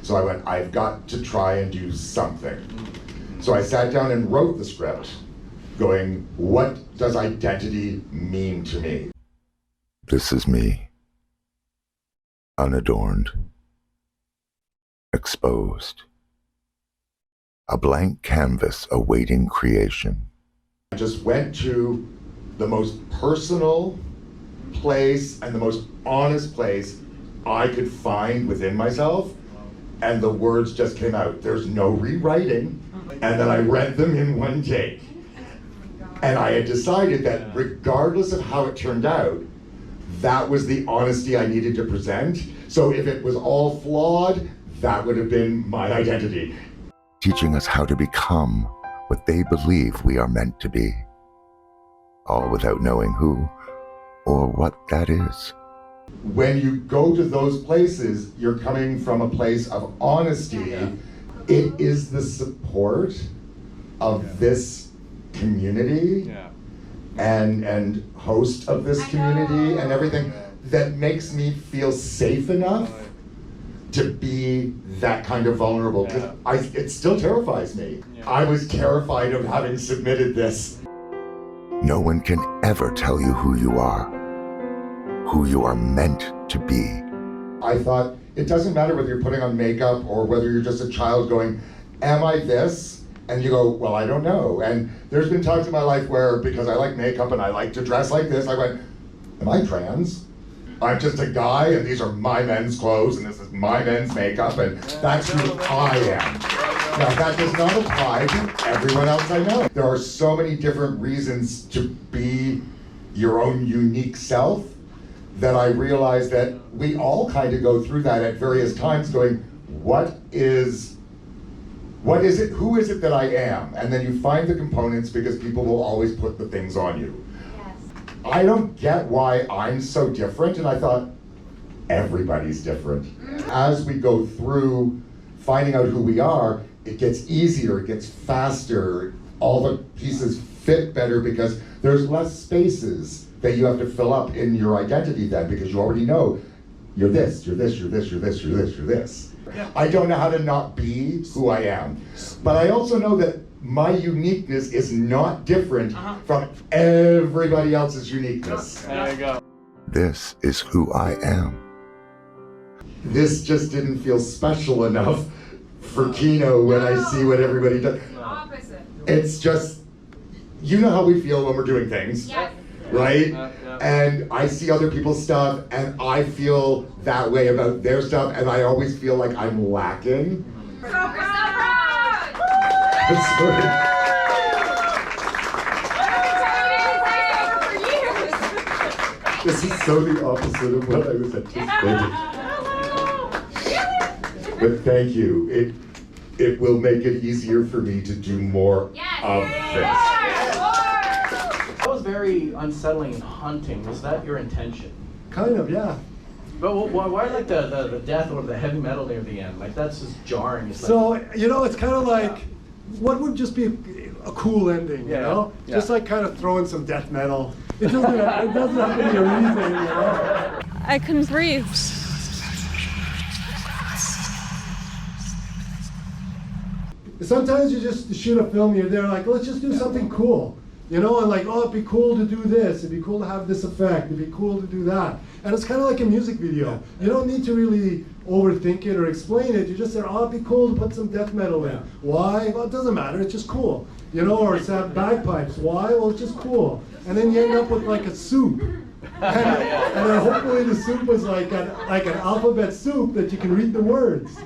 So I went, I've got to try and do something. So I sat down and wrote the script, going, what does identity mean to me? This is me, unadorned, exposed, a blank canvas awaiting creation. I just went to the most personal place and the most honest place I could find within myself, and the words just came out. There's no rewriting, and then I read them in one take. And I had decided that regardless of how it turned out, that was the honesty I needed to present. So if it was all flawed, that would have been my identity. Teaching us how to become what they believe we are meant to be, all without knowing who or what that is. When you go to those places, you're coming from a place of honesty. It is the support of this community and host of this community and everything that makes me feel safe enough to be that kind of vulnerable, because it still terrifies me. I was terrified of having submitted this. No one can ever tell you who you are meant to be. I thought, it doesn't matter whether you're putting on makeup or whether you're just a child going, am I this? And you go, well, I don't know. And there's been times in my life where, because I like makeup and I like to dress like this, I went, am I trans? I'm just a guy and these are my men's clothes and this is my men's makeup and that's who I am. Now that does not apply to everyone else I know. There are so many different reasons to be your own unique self that I realized that we all kind of go through that at various times going, what is it, who is it that I am? And then you find the components because people will always put the things on you. I don't get why I'm so different, and I thought, everybody's different. As we go through finding out who we are, it gets easier, it gets faster, all the pieces fit better because there's less spaces that you have to fill up in your identity then, because you already know you're this, you're this, you're this, you're this, you're this, you're this. I don't know how to not be who I am, but I also know that my uniqueness is not different from everybody else's uniqueness. There you go. This is who I am. This just didn't feel special enough for Kino when I see what everybody does. Opposite. It's just, you know how we feel when we're doing things, right? And I see other people's stuff and I feel that way about their stuff and I always feel like I'm lacking. So proud. This is so the opposite of what I was anticipating. But thank you. It will make it easier for me to do more of this. That was very unsettling and haunting. Was that your intention? Kind of, yeah. But why like the death or the heavy metal near the end? Like that's just jarring. It's So, you know, it's kind of like, what would just be a cool ending, you know? Just like kind of throwing some death metal. It doesn't have to be a reason, you know? I couldn't breathe. Sometimes you just shoot a film, you're there like, let's just do something cool. You know, and like, oh, it'd be cool to do this, it'd be cool to have this effect, it'd be cool to do that. And it's kind of like a music video. You don't need to really overthink it or explain it. You just say, oh, it'd be cool to put some death metal in. Why? Well, it doesn't matter, it's just cool. You know, or it's have bagpipes. Why? Well, it's just cool. And then you end up with like a soup. And then hopefully the soup was like an alphabet soup that you can read the words.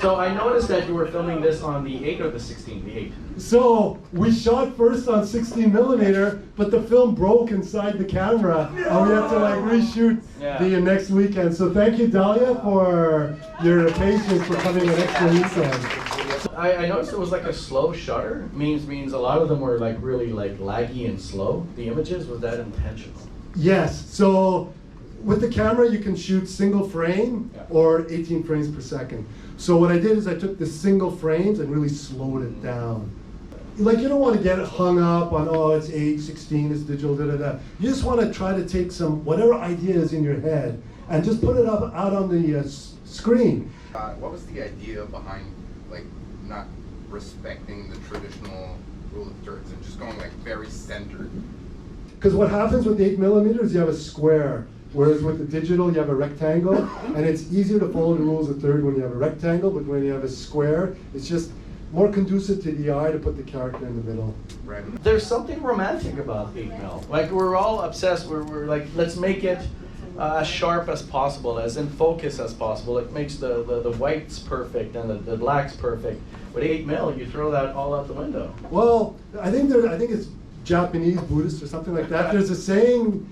So I noticed that you were filming this on the 8 or the 16, the 8. So we shot first on 16 millimeter, but the film broke inside the camera, and we had to like reshoot the next weekend. So thank you, Dahlia, for your patience for coming an extra weekend. I noticed it was like a slow shutter. Means a lot of them were like really like laggy and slow. The images, was that intentional? Yes. So with the camera, you can shoot single frame or 18 frames per second. So what I did is I took the single frames and really slowed it down. Like, you don't want to get hung up on, oh, it's 8, 16, it's digital, da da da. You just want to try to take some, whatever idea is in your head, and just put it up out on the screen. What was the idea behind like not respecting the traditional rule of thirds and just going like very centered? Because what happens with 8mm is you have a square, whereas with the digital you have a rectangle, and it's easier to follow the rules of third when you have a rectangle, but when you have a square, it's just more conducive to the eye to put the character in the middle. Right. There's something romantic about 8mm. Like we're all obsessed. We're like, let's make it as sharp as possible, as in focus as possible. It makes the whites perfect and the blacks perfect. With 8mm, you throw that all out the window. Well, I think it's Japanese, Buddhist, or something like that. There's a saying,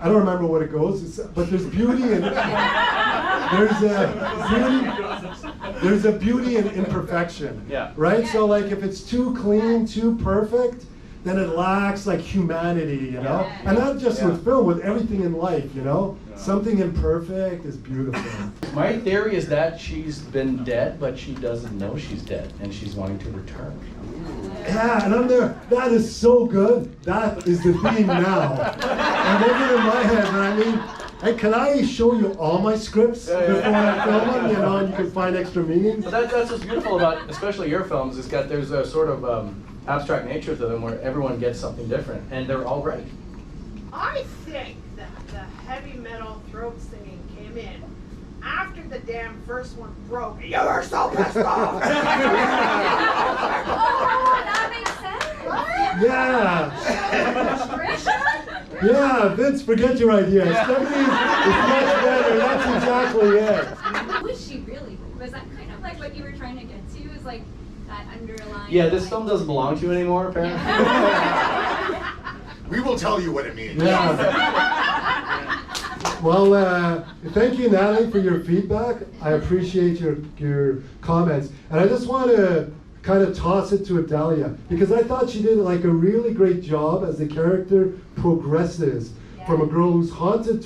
I don't remember what it goes, but there's beauty in there's a beauty in imperfection. Yeah. Right? So like if it's too clean, too perfect, then it lacks like humanity, you know? And not just with film, with everything in life, you know? Something imperfect is beautiful. My theory is that she's been dead, but she doesn't know she's dead, and she's wanting to return. Yeah, and I'm there, that is so good. That is the theme now. I'm looking in my head, and I mean, hey, can I show you all my scripts before I film them, you know, and you can find extra meanings? But that's what's beautiful about, especially your films, is that there's a sort of abstract nature to them where everyone gets something different, and they're all right. I think that the heavy metal throat singing came in after the damn first one broke. You were so pissed off! Oh, that makes sense. Yeah. Frustration? Yeah, Vince, forget your idea. Stephanie's is much better. That's exactly it. Who is she really? Was that kind of like what you were trying to get to? Is like that underlying. Yeah, this like, film doesn't belong to you anymore, apparently. We will tell you what it means. Yeah. Well, thank you, Natalie, for your feedback. I appreciate your comments. And I just want to kind of toss it to Adalia, because I thought she did like a really great job as the character progresses from a girl who's haunted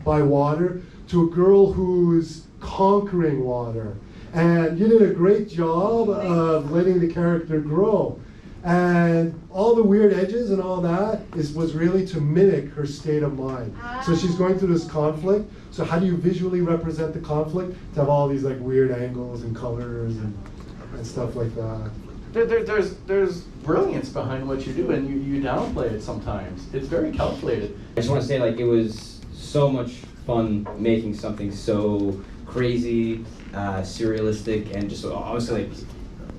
by water to a girl who's conquering water. And you did a great job of letting the character grow. And all the weird edges and all that was really to mimic her state of mind. So she's going through this conflict. So how do you visually represent the conflict? To have all these like weird angles and colors and stuff like that. There's brilliance behind what you do, and you downplay it sometimes. It's very calculated. I just want to say, like, it was so much fun making something so crazy, surrealistic, and just obviously, like,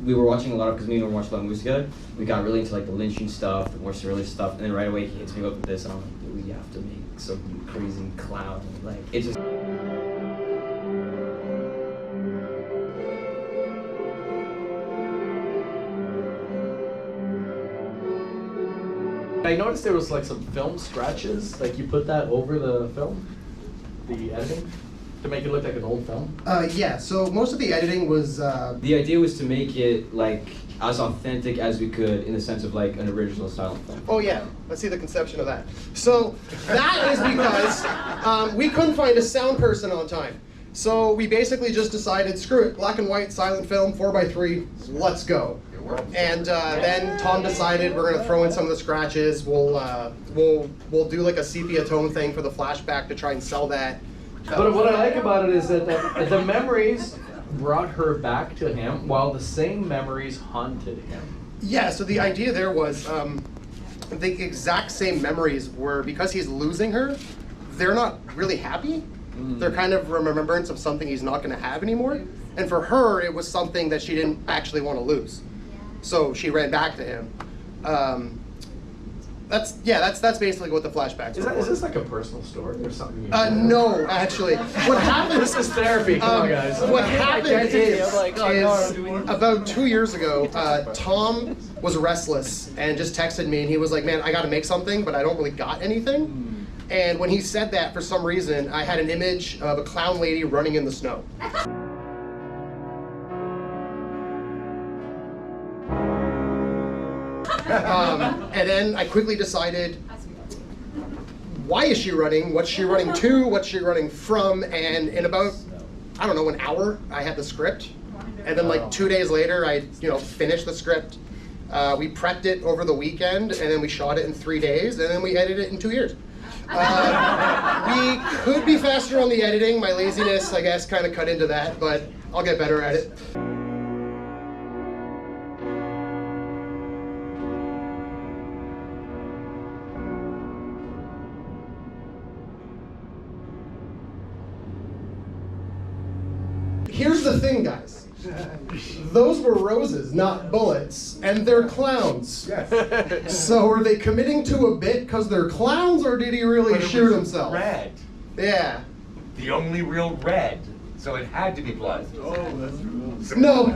we were watching a lot of, because me and we were watching a lot of movies together, we got really into like the lynching stuff, the more surrealist stuff, and then right away he hits me up with this, and I'm like, dude, we have to make some crazy clown, like, it just... I noticed there was like some film scratches, like you put that over the film, the editing, to make it look like an old film. Yeah, so most of the editing was... The idea was to make it like as authentic as we could in the sense of like an original style of film. Oh yeah, let's see the conception of that. So that is because we couldn't find a sound person on time. So we basically just decided, screw it, black and white, silent film, 4x3, let's go. And then Tom decided we're gonna throw in some of the scratches. We'll do like a sepia tone thing for the flashback to try and sell that. But what I like about it is that the memories brought her back to him, while the same memories haunted him. Yeah, so the idea there was the exact same memories were, because he's losing her, they're not really happy. They're kind of a remembrance of something he's not going to have anymore. And for her, it was something that she didn't actually want to lose. So she ran back to him. That's basically what the flashbacks were. Is this like a personal story or something? No, actually. What happened? This is therapy. Come on, guys. What happened is about 2 years ago, Tom was restless and just texted me, and he was like, "Man, I got to make something, but I don't really got anything." And when he said that, for some reason, I had an image of a clown lady running in the snow. And then I quickly decided, why is she running? What's she running to? What's she running from? And in about, I don't know, an hour, I had the script. And then like 2 days later, I finished the script. We prepped it over the weekend, and then we shot it in 3 days, and then we edited it in 2 years. We could be faster on the editing. My laziness, I guess, kind of cut into that, but I'll get better at it. Here's the thing, guys. Those were roses, not bullets, and they're clowns. Yes. So are they committing to a bit because they're clowns, or did he really But it shoot was himself? Red. Yeah. The only real red. So it had to be blood. Oh, that's cool. No.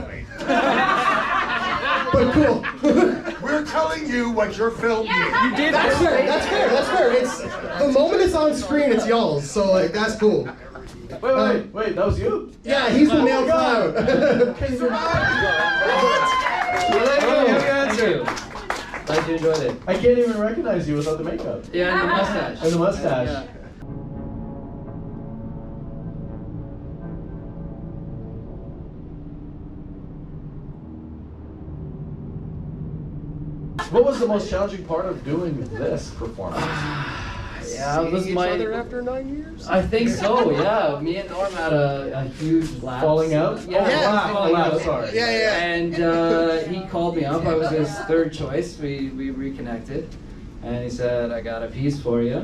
But cool. We're telling you what your film needs. You did. That's fair. That's fair. That's fair. It's the moment it's on screen, it's y'all's. So like that's cool. Wait, that was you? Yeah, he's the male clown. Glad you enjoyed it. I can't even recognize you without the makeup. Yeah, and the mustache. And the mustache. Yeah. What was the most challenging part of doing this performance? Yeah, it was Seeing each my. other after 9 years. I think so. Yeah, me and Norm had a huge laugh. Falling out? Yeah, Yeah. falling out. Sorry. Yeah, yeah. And he called me up. I was his third choice. We reconnected, and he said, "I got a piece for you.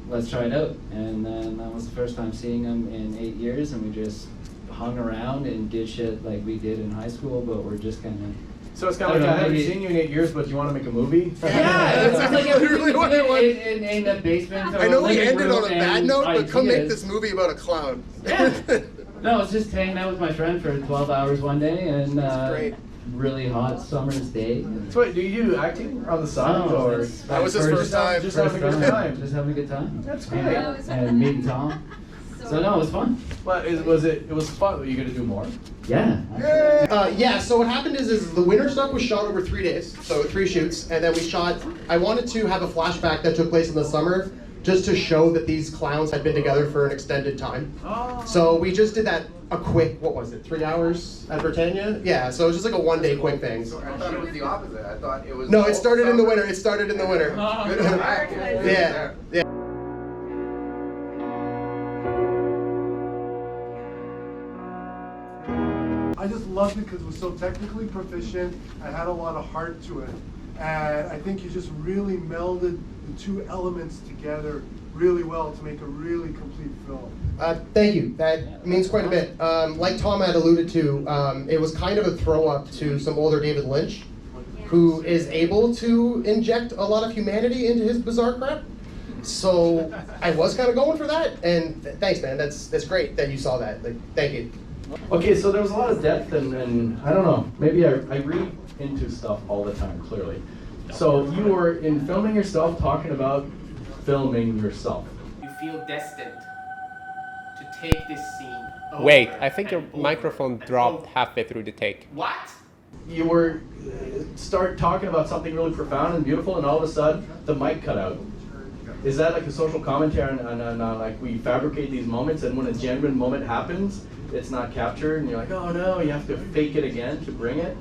Let's try it out." And then that was the first time seeing him in 8 years, and we just hung around and did shit like we did in high school, but we're just kind of. So it's kind of I like, don't I know, haven't maybe- seen you in 8 years, but you want to make a movie? Yeah, that's like literally what it was. in the basement. I know we living ended room on a bad and note, but come make ideas. this movie about a clown. Yeah. No, I was just hanging out with my friend for 12 hours one day, and great. really hot summer's day. So wait, do you do acting on the side, Oh, or that's That was his first time. just having a good time? Just having a good time. That's And- great. And meeting Tom. So no, it was fun. But it was fun. Are you gonna do more? Yeah. Yeah, so what happened is the winter stuff was shot over 3 days, so 3 shoots, and then we shot, I wanted to have a flashback that took place in the summer, just to show that these clowns had been together for an extended time. Oh. So we just did that a quick, what was it, 3 hours at Britannia? Yeah, so it was just like a 1 day quick thing. I thought it was the opposite. I thought it was. No, it started in the winter, it started in the winter. Yeah. Yeah. I just loved it because it was so technically proficient. I had a lot of heart to it. And I think you just really melded the two elements together really well to make a really complete film. Thank you. That means quite a bit. Like Tom had alluded to, it was kind of a throw up to some older David Lynch, who is able to inject a lot of humanity into his bizarre crap. So I was kind of going for that, and thanks, man. That's great that you saw that. Like, thank you. Okay, so there was a lot of depth, and I don't know. Maybe I read into stuff all the time. Clearly, so you were in filming yourself, talking about filming yourself. You feel destined to take this scene. Wait, I think your microphone dropped halfway through the take. What? You were start talking about something really profound and beautiful, and all of a sudden the mic cut out. Is that like a social commentary on like we fabricate these moments, and when a genuine moment happens, it's not captured, and you're like, oh no, you have to fake it again to bring it?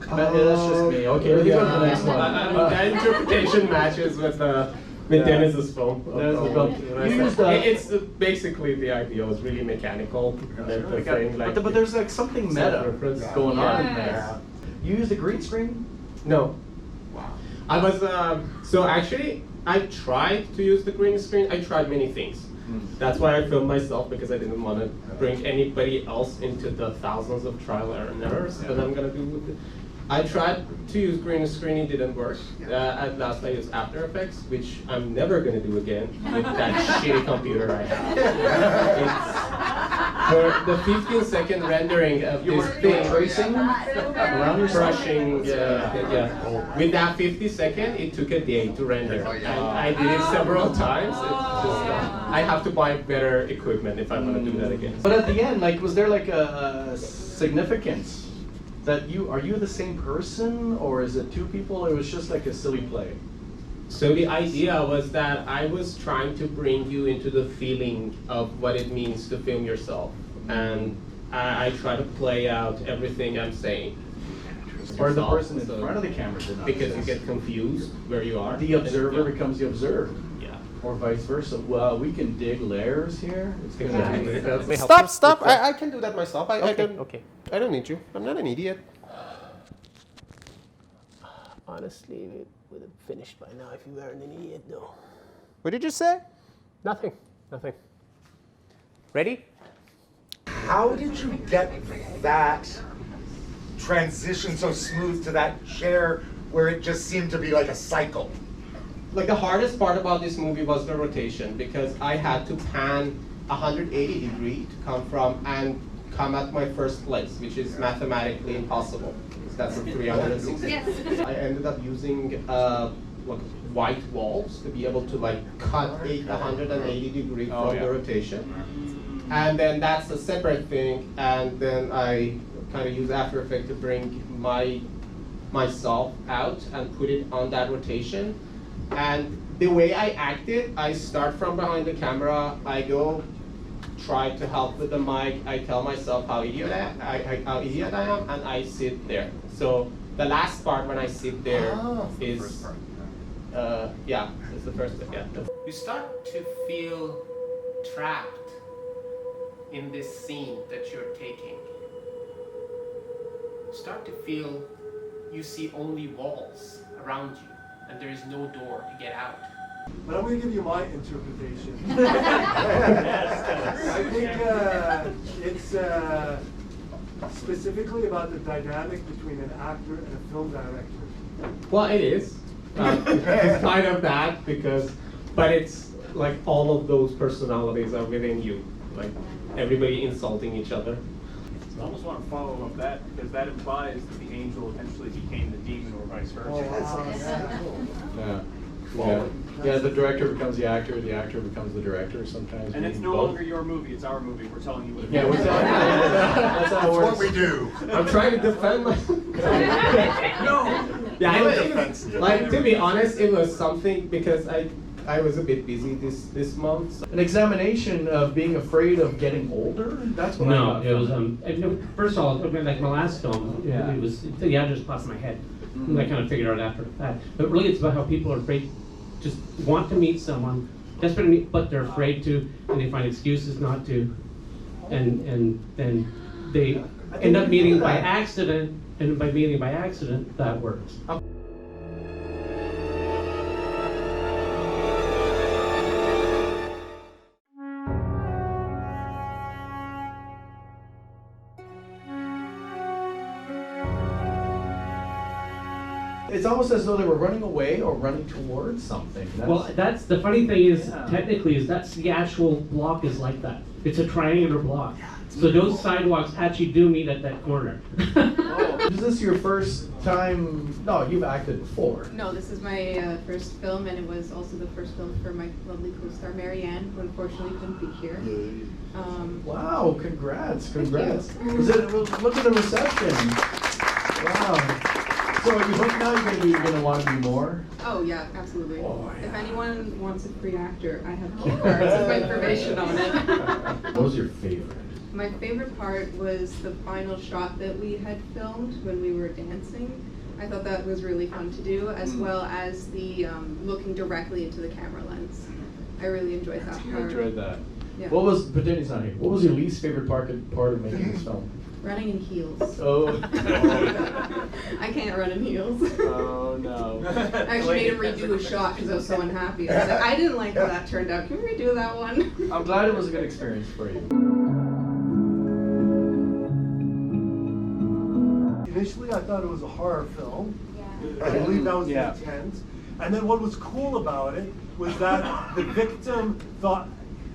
That's just me. Okay, let's go to the next one. That interpretation matches with Dennis's film. Dennis's film. You used It's basically the idea was really mechanical. The thing, like, but there's like something meta self-reference. going on in there. You used a green screen? No. Wow. I was so actually I tried to use the green screen. I tried many things. That's why I filmed myself, because I didn't want to bring anybody else into the thousands of trial and errors that I'm gonna do with it. I tried to use green screen, it didn't work. At last I used After Effects, which I'm never gonna do again with that shitty computer I have. For the 15-second rendering of You this were thing, tracing around yourself? brushing, yeah. With that 50-second, it took a day to render. And I did it several times. It's just, I have to buy better equipment if I want to do that again. But at the end, like, was there like a significance that are you the same person, or is it two people? Or it was just like a silly play. So the idea was that I was trying to bring you into the feeling of what it means to film yourself, and I try to play out everything I'm saying. Or the yourself, person in so- front of the camera did not because you exist. get confused where you are. The observer Yeah. becomes the observed. Yeah. Or vice versa. Well, we can dig layers here. It's gonna be Stop! I can do that myself. I don't. Okay. I don't need you. I'm not an idiot. Honestly, it would have finished by now if you weren't an idiot, though. What did you say? Nothing. Nothing. Ready? How did you get that transition so smooth to that chair where it just seemed to be like a cycle? Like the hardest part about this movie was the rotation because I had to pan 180 degree to come at my first place, which is mathematically impossible. That's a 360. Yes. I ended up using like white walls to be able to like cut 180 degree from the rotation. And then that's a separate thing, and then I kind of use After Effects to bring myself out and put it on that rotation. And the way I act it, I start from behind the camera, I go try to help with the mic, I tell myself how idiot I am, and I sit there. So the last part when I sit there is, it's the first thing, yeah. You start to feel trapped in this scene that you're taking. Start to feel you see only walls around you and there is no door to get out. But I'm going to give you my interpretation. I think it's specifically about the dynamic between an actor and a film director. Well, it is. It's kind of that but it's like all of those personalities are within you. Like everybody insulting each other. I almost want to follow up that because that implies that the angel eventually became the demon or vice versa. Yeah, the director becomes the actor becomes the director sometimes. And it's no longer your movie, it's our movie. We're telling you what it Yeah, we're telling you. That's how it works. What we do. I'm trying to defend myself. No! Yeah, like to be honest, it was something because I was a bit busy this month. An examination of being afraid of getting older? That's what I No, got it was from first of all, like my last film, Yeah. it was the address passed my head. And I kind of figured out after the fact. But really, it's about how people are afraid, just want to meet someone, desperate to meet, but they're afraid to, and they find excuses not to, and then they end up meeting by accident, and by meeting by accident, that works. It's almost as though they were running away or running towards something. Well, that's the funny thing is, technically, is that's the actual block is like that. It's a triangular block. So those sidewalks actually do meet at that corner. Is this your first time? No, you've acted before. No, this is my first film, and it was also the first film for my lovely co-star Marianne, who unfortunately couldn't be here. Wow, congrats. Look at the reception. Wow. So you hope now you're gonna want to be more? Oh yeah, absolutely. Oh, yeah. If anyone wants a free actor, I have key cards with my information on it. What was your favorite? My favorite part was the final shot that we had filmed when we were dancing. I thought that was really fun to do, as well as the looking directly into the camera lens. I really enjoyed that You part. enjoyed that. Yeah. What was, pretend not here. What was your least favorite part of making this film? Running in heels. Oh. I can't run in heels. Oh no. I actually made him redo a shot because I was so unhappy. I was like, I didn't like how that turned out. Can we redo that one? I'm glad it was a good experience for you. Initially, I thought it was a horror film. I believe that was the intent. And then what was cool about it was that the victim thought,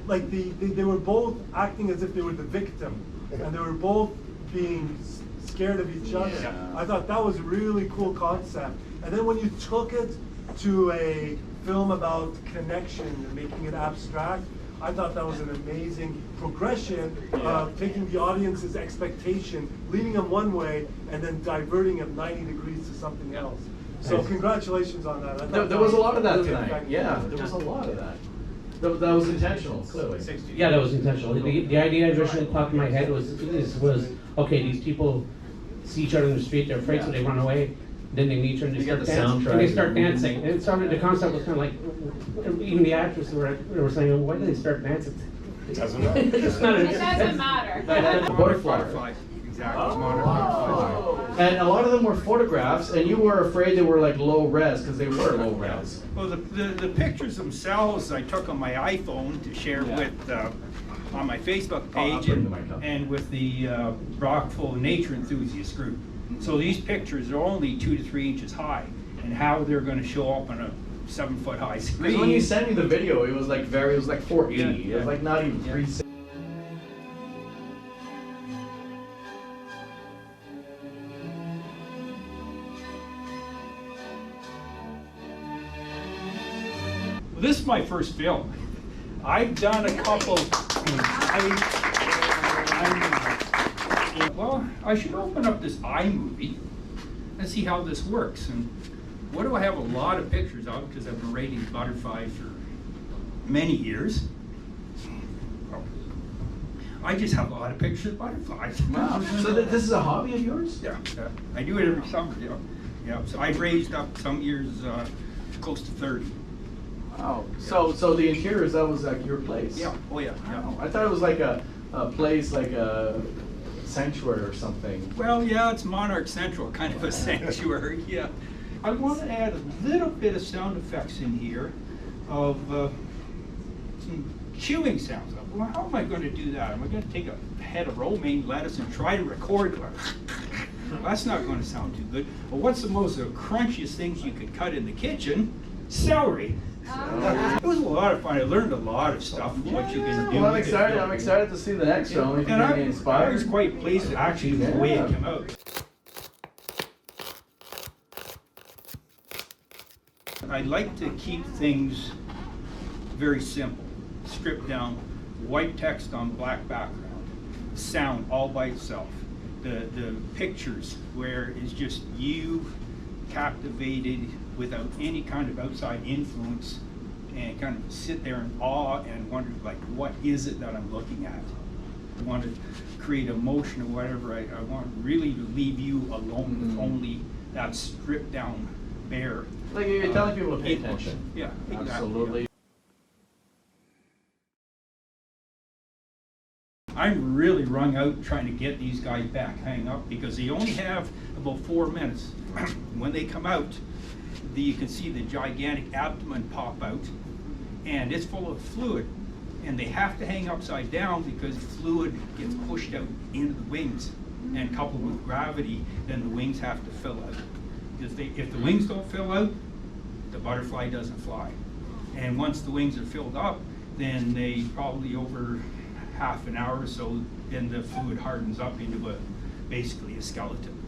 like they were both acting as if they were the victim, and they were both being scared of each other. Yeah. I thought that was a really cool concept. And then when you took it to a film about connection and making it abstract, I thought that was an amazing progression of taking the audience's expectation, leading them one way, and then diverting them 90 degrees to something else. So congratulations on that. I thought There was a lot of that really tonight. effective. Yeah, there was a lot of that. That was intentional, clearly. Yeah, that was intentional. The idea originally popped in my head was okay, these people see each other in the street, they're afraid, so they run away. Then they meet her and they You start get the dancing. soundtrack. And they start dancing. And it started, the concept was kind of like, even the actresses were saying, well, why do they start dancing? It doesn't matter. It's not a, It doesn't matter. Butterfly. Exactly. And a lot of them were photographs, and you were afraid they were like low res because they were low res. Well, the pictures themselves I took on my iPhone to share with on my Facebook page and with the Rockful Nature Enthusiast group. So these pictures are only 2 to 3 inches high, and how they're going to show up on a 7-foot high screen. Because when you sent me the video, it was like 480. Yeah. It was like not even 360. This is my first film. I've done a couple. Well, I should open up this iMovie and see how this works. And what do I have a lot of pictures of, because I've been rating butterflies for many years. I just have a lot of pictures of butterflies. Wow. So this is a hobby of yours? Yeah. I do it every summer. Yeah. So I've raised up some years close to 30. Wow. So the interiors, that was like your place? Yeah. Oh yeah. Wow. I thought it was like a place, like a sanctuary or something. Well, yeah, it's Monarch Central, kind of a sanctuary. Yeah. I want to add a little bit of sound effects in here of some chewing sounds. Well, how am I going to do that? Am I going to take a head of romaine lettuce and try to record? Well, that's not going to sound too good. Well, what's the most crunchiest things you could cut in the kitchen? Celery. It was a lot of fun. I learned a lot of stuff. What you can do. Well, I'm excited to see the next film. If you And get me inspired. I was quite pleased with actually the way it came out. I like to keep things very simple, stripped down, white text on black background, sound all by itself. The pictures where it's just you captivated without any kind of outside influence, and kind of sit there in awe and wonder, like, what is it that I'm looking at? I want to create emotion or whatever. I want really to leave you alone with only that stripped down bare. Like you're telling people to pay attention. Yeah, exactly. Absolutely. I'm really wrung out trying to get these guys back hang up, because they only have about 4 minutes. When they come out, you can see the gigantic abdomen pop out, and it's full of fluid, and they have to hang upside down because fluid gets pushed out into the wings, and coupled with gravity, then the wings have to fill out. Because if the wings don't fill out, the butterfly doesn't fly. And once the wings are filled up, then they probably over half an hour or so, then the fluid hardens up into basically a skeleton.